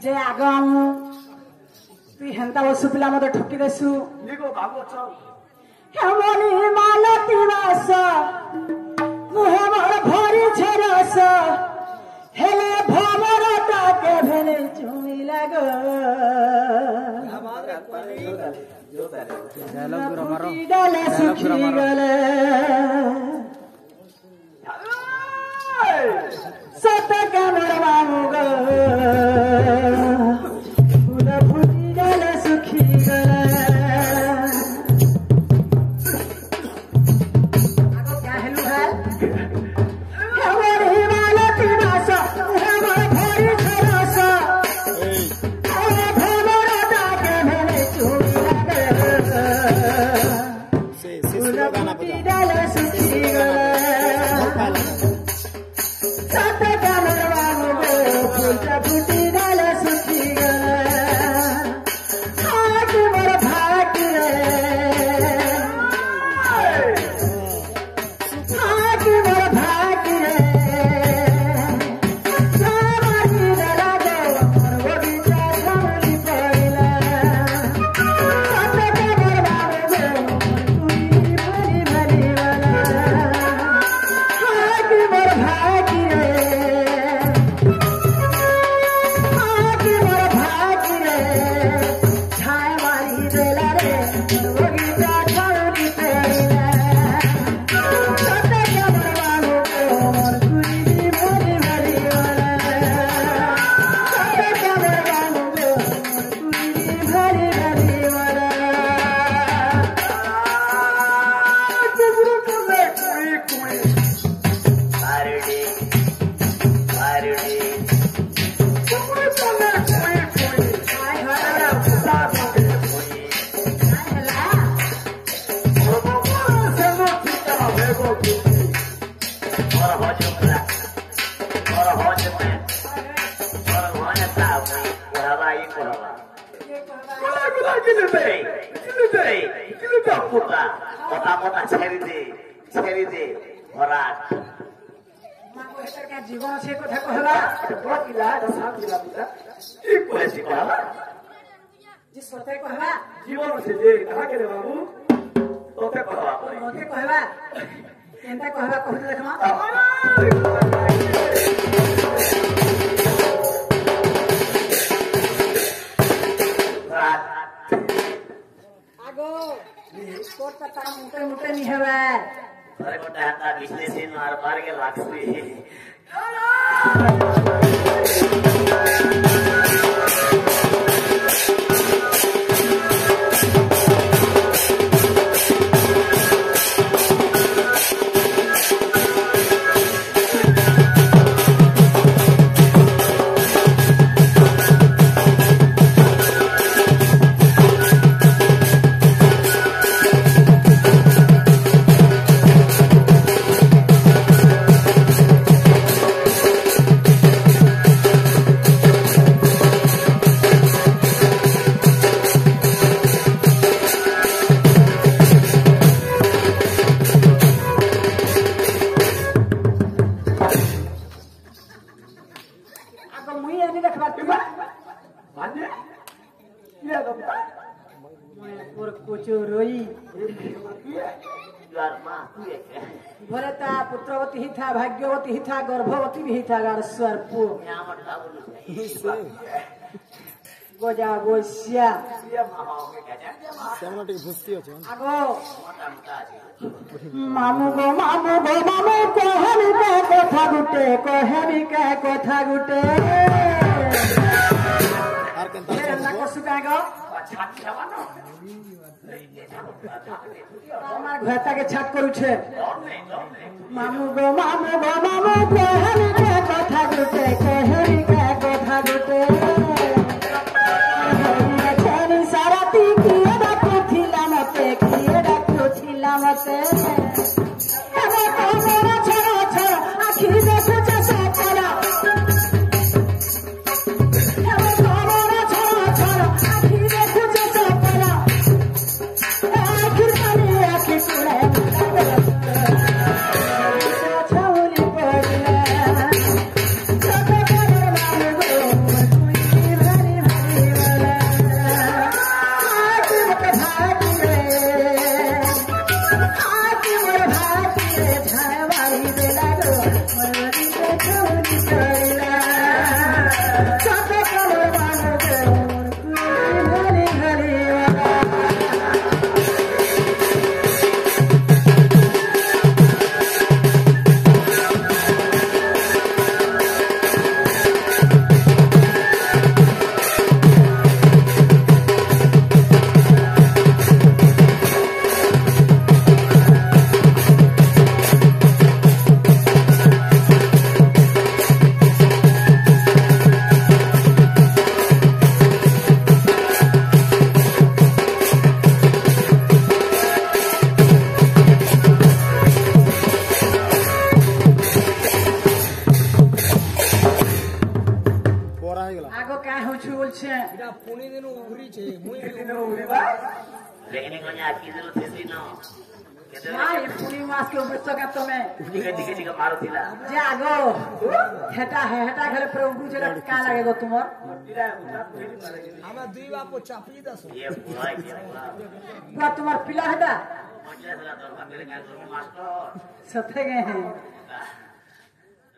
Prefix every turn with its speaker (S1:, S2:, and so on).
S1: जे आगम तुई हेन्ता बसु पिला मते ठकी देसु
S2: निगो बाबू छ
S1: हेमनी मालती वास मुहे मोर भरी छरस हेले भमर ताके भेले चुमी लागो डाले सुखी गले सत कमर बाबू गो फूल फूटी डाले सुखी गले जीवन से कथा कहला बहुत इला दशा दिला पिता
S2: एक पैसे कहला
S1: जी सोते कहला
S2: जीवन से जे कहा के रे बाबू तोते कहला
S1: ओके कहला केनता कहला कहते देखमा आगो कोट पता मुटे मुटे नहीं हवे
S2: अरे मोटा हाता बिजनेस इन मार मार के लागसी
S1: भरता पुत्रवती ही था भाग्यवती ही था गर्भवती भी था गारस्वर पु गोजा गोसिया आगो मामू गो मामू कहमी का कथा गुटे कहमी का कथा गुटे घरता के छाट करुछे मामू गो मामू कहमी का कथा गुटे कहमी का कथा गुटे सारा ती किए डाकू थिला मते आखिर देखो चसा करा छौली पड़ला कत कले मानगे घरी घरी आगो क्या होछु बोलছে
S2: এটা 15 দিন উড়িছে মুই
S1: দিন উড়িবা
S3: लेकिन कोनी आकी जरूरत थी न
S1: না এই পুরি মাছ के बच्चों का तुम्हें
S3: दिखे दिखे दिखे मारो थिला
S1: जे आगो हेटा है हेटा घरे प्रभु जरा का लागेगो तुमर
S2: আমরা দুই বাপ চাপি দাস
S3: ये पूरा
S1: पूरा तुम्हार पिला हेटा
S3: पंचायत ला दरबार के मास्टर
S1: सथे गए हैं